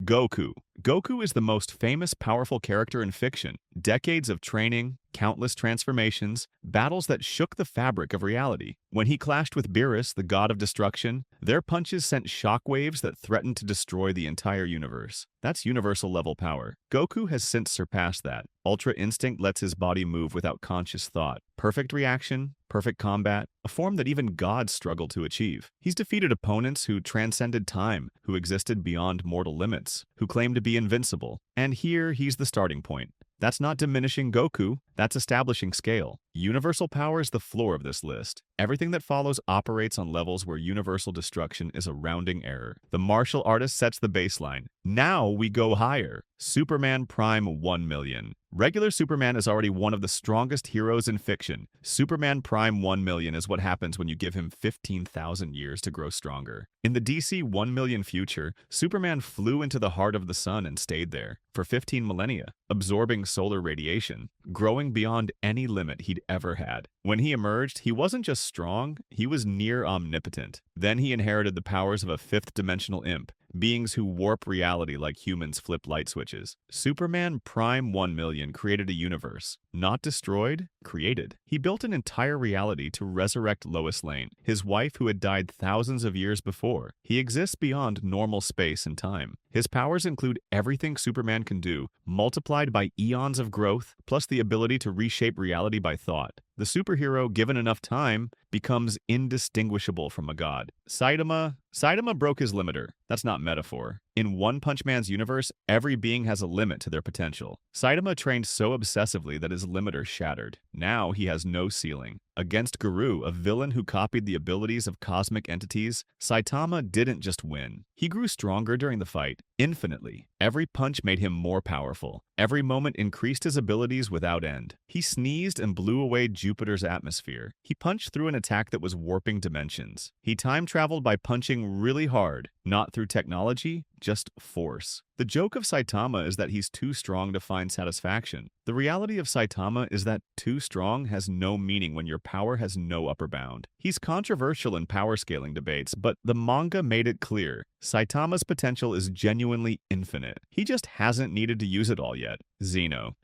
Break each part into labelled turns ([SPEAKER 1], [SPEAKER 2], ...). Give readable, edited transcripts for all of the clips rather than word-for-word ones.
[SPEAKER 1] Goku. Goku is the most famous, powerful character in fiction. Decades of training, countless transformations, battles that shook the fabric of reality. When he clashed with Beerus, the god of destruction, their punches sent shockwaves that threatened to destroy the entire universe. That's universal-level power. Goku has since surpassed that. Ultra Instinct lets his body move without conscious thought. Perfect reaction, perfect combat, a form that even gods struggle to achieve. He's defeated opponents who transcended time, who existed beyond mortal limits, who claimed to be invincible. And here, he's the starting point. That's not diminishing Goku, that's establishing scale. Universal power is the floor of this list. Everything that follows operates on levels where universal destruction is a rounding error. The martial artist sets the baseline. Now we go higher. Superman Prime 1 million. Regular Superman is already one of the strongest heroes in fiction. Superman Prime 1 million is what happens when you give him 15,000 years to grow stronger. In the DC 1 million future, Superman flew into the heart of the sun and stayed there for 15 millennia, absorbing solar radiation, growing beyond any limit he'd ever had. When he emerged, he wasn't just strong, he was near omnipotent. Then he inherited the powers of a fifth-dimensional imp, beings who warp reality like humans flip light switches. Superman Prime 1 million created a universe, not destroyed, created. He built an entire reality to resurrect Lois Lane, his wife who had died thousands of years before. He exists beyond normal space and time. His powers include everything Superman can do, multiplied by eons of growth, plus the ability to reshape reality by thought. The superhero, given enough time, becomes indistinguishable from a god. Saitama broke his limiter. That's not metaphor. In One Punch Man's universe, every being has a limit to their potential. Saitama trained so obsessively that his limiter shattered. Now he has no ceiling. Against Guru, a villain who copied the abilities of cosmic entities, Saitama didn't just win. He grew stronger during the fight, infinitely. Every punch made him more powerful. Every moment increased his abilities without end. He sneezed and blew away Jupiter's atmosphere. He punched through an attack that was warping dimensions. He time-traveled by punching really hard, not through technology, just force. The joke of Saitama is that he's too strong to find satisfaction. The reality of Saitama is that too strong has no meaning when your power has no upper bound. He's controversial in power scaling debates, but the manga made it clear. Saitama's potential is genuinely infinite. He just hasn't needed to use it all yet. Zeno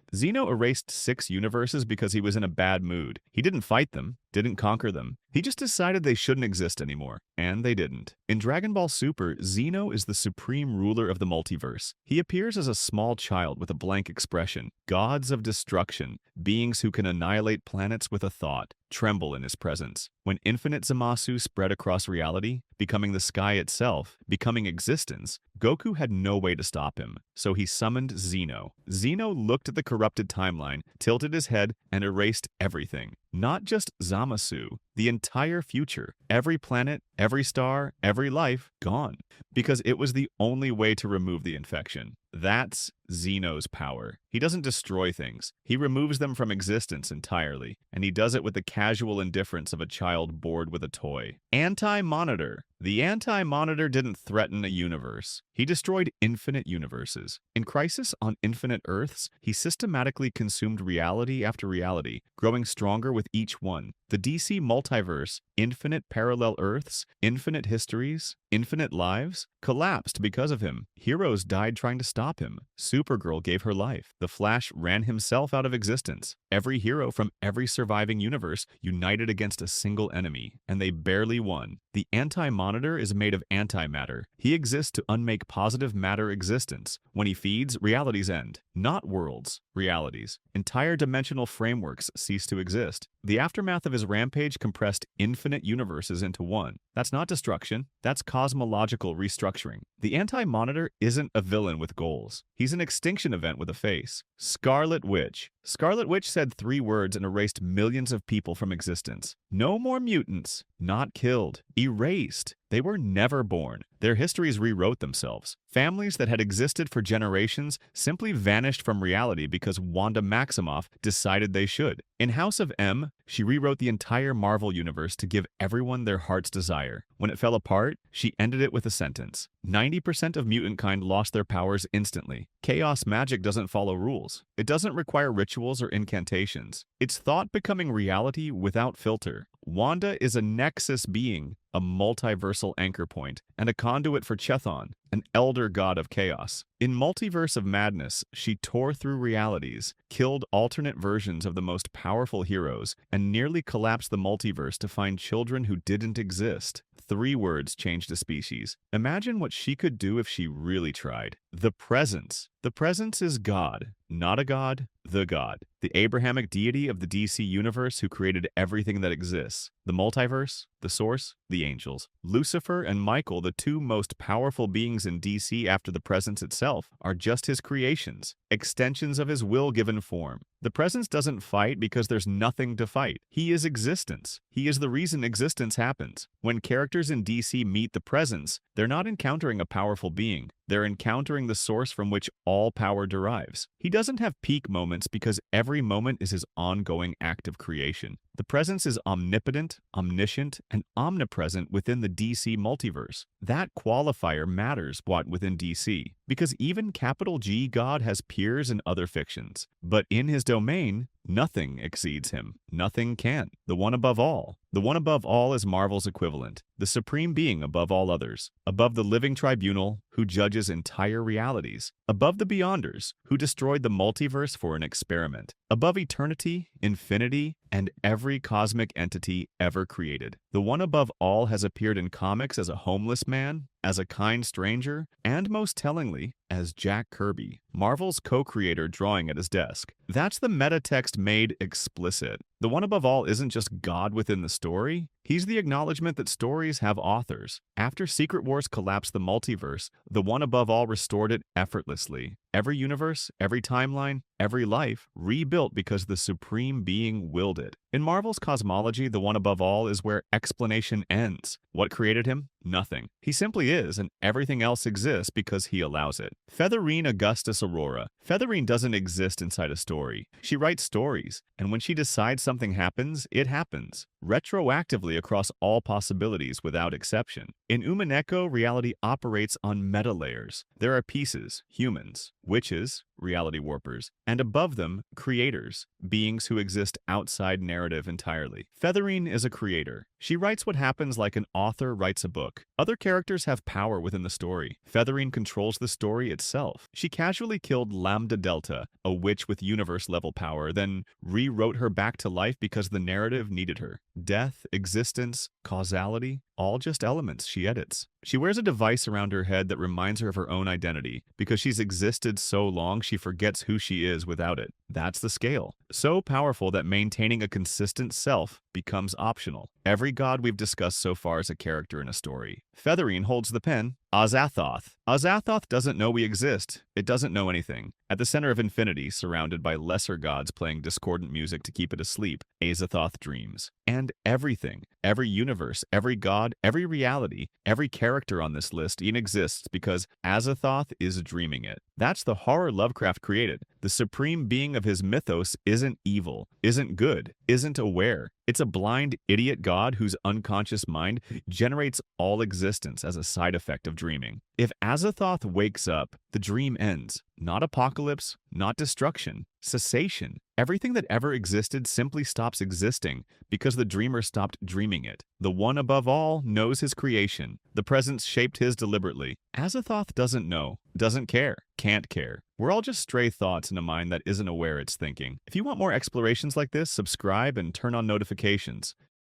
[SPEAKER 1] erased 6 universes because he was in a bad mood. He didn't fight them, didn't conquer them. He just decided they shouldn't exist anymore, and they didn't. In Dragon Ball Super, Zeno is the supreme ruler of the multiverse. He appears as a small child with a blank expression. Gods of destruction, beings who can annihilate planets with a thought, tremble in his presence. When infinite Zamasu spread across reality, becoming the sky itself, becoming existence, Goku had no way to stop him, so he summoned Zeno. Zeno looked at the corrupted timeline, tilted his head, and erased everything. Not just Zamasu, the entire future, every planet, every star, every life, gone. Because it was the only way to remove the infection. That's Zeno's power. He doesn't destroy things. He removes them from existence entirely, and he does it with the casual indifference of a child bored with a toy. Anti-Monitor. The Anti-Monitor didn't threaten a universe. He destroyed infinite universes. In Crisis on Infinite Earths, he systematically consumed reality after reality, growing stronger with each one. The DC multiverse, infinite parallel Earths, infinite histories, infinite lives, collapsed because of him. Heroes died trying to stop him. Supergirl gave her life. The Flash ran himself out of existence. Every hero from every surviving universe united against a single enemy, and they barely won. The Anti-Monitor is made of antimatter. He exists to unmake positive matter existence. When he feeds, realities end. Not worlds, realities. Entire dimensional frameworks cease to exist. The aftermath of his rampage compressed infinite universes into one. That's not destruction, that's cosmological restructuring. The Anti-Monitor isn't a villain with goals. He's an extinction event with a face. Scarlet Witch. Scarlet Witch said 3 words and erased millions of people from existence. No more mutants. Not killed. Erased. They were never born. Their histories rewrote themselves. Families that had existed for generations simply vanished from reality because Wanda Maximoff decided they should. In House of M, she rewrote the entire Marvel universe to give everyone their heart's desire. When it fell apart, she ended it with a sentence. 90% of mutant kind lost their powers instantly. Chaos magic doesn't follow rules. It doesn't require rituals or incantations. It's thought becoming reality without filter. Wanda is a nexus being, a multiversal anchor point, and a conduit for Chthon, an elder god of chaos. In Multiverse of Madness, she tore through realities, killed alternate versions of the most powerful heroes, and nearly collapsed the multiverse to find children who didn't exist. 3 words changed a species. Imagine what she could do if she really tried. The Presence. The Presence is God. Not a god, the God. The Abrahamic deity of the DC universe who created everything that exists. The multiverse, the source, the angels. Lucifer and Michael, the 2 most powerful beings in DC after the Presence itself, are just his creations, extensions of his will given form. The Presence doesn't fight because there's nothing to fight. He is existence. He is the reason existence happens. When characters in DC meet the Presence, they're not encountering a powerful being. They're encountering the source from which all power derives. He doesn't have peak moments because every moment is his ongoing act of creation. The Presence is omnipotent, omniscient, and omnipresent within the DC multiverse. That qualifier matters within DC, because even capital G God has peers in other fictions. But in his domain, nothing exceeds him. Nothing can. The one above all. The one above all is Marvel's equivalent, the supreme being above all others, above the living tribunal who judges entire realities, above the Beyonders who destroyed the multiverse for an experiment, above eternity, infinity, and every cosmic entity ever created. The one above all has appeared in comics as a homeless man, as a kind stranger, and most tellingly, as Jack Kirby, Marvel's co-creator drawing at his desk. That's the meta text made explicit. The one above all isn't just God within the story, he's the acknowledgement that stories have authors. After Secret Wars collapsed the multiverse, the one above all restored it effortlessly. Every universe, every timeline, every life rebuilt because the supreme being willed it. In Marvel's cosmology, the one above all is where explanation ends. What created him? Nothing. He simply is, and everything else exists because he allows it. Featherine Augustus Aurora. Featherine doesn't exist inside a story. She writes stories, and when she decides something happens, it happens. Retroactively across all possibilities without exception. In Umineko, reality operates on meta layers. There are pieces, humans, witches, reality warpers, and above them, creators, beings who exist outside narrative entirely. Featherine is a creator. She writes what happens like an author writes a book. Other characters have power within the story. Featherine controls the story itself. She casually killed Lambda Delta, a witch with universe-level power, then rewrote her back to life because the narrative needed her. Death, existence, causality, all just elements she edits. She wears a device around her head that reminds her of her own identity. Because she's existed so long, she forgets who she is without it. That's the scale. So powerful that maintaining a consistent self becomes optional. Every god we've discussed so far is a character in a story. Featherine holds the pen. Azathoth. Azathoth doesn't know we exist. It doesn't know anything. At the center of infinity, surrounded by lesser gods playing discordant music to keep it asleep, Azathoth dreams. And everything, every universe, every god, every reality, every character on this list even exists because Azathoth is dreaming it. That's the horror Lovecraft created. The supreme being of his mythos isn't evil, isn't good, isn't aware. It's a blind idiot god whose unconscious mind generates all existence as a side effect of dreaming. If Azathoth wakes up, the dream ends. Not apocalypse, not destruction, cessation. Everything that ever existed simply stops existing because the dreamer stopped dreaming it. The one above all knows his creation. The presence shaped his deliberately. Azathoth doesn't know, doesn't care, can't care. We're all just stray thoughts in a mind that isn't aware it's thinking. If you want more explorations like this, subscribe and turn on notifications.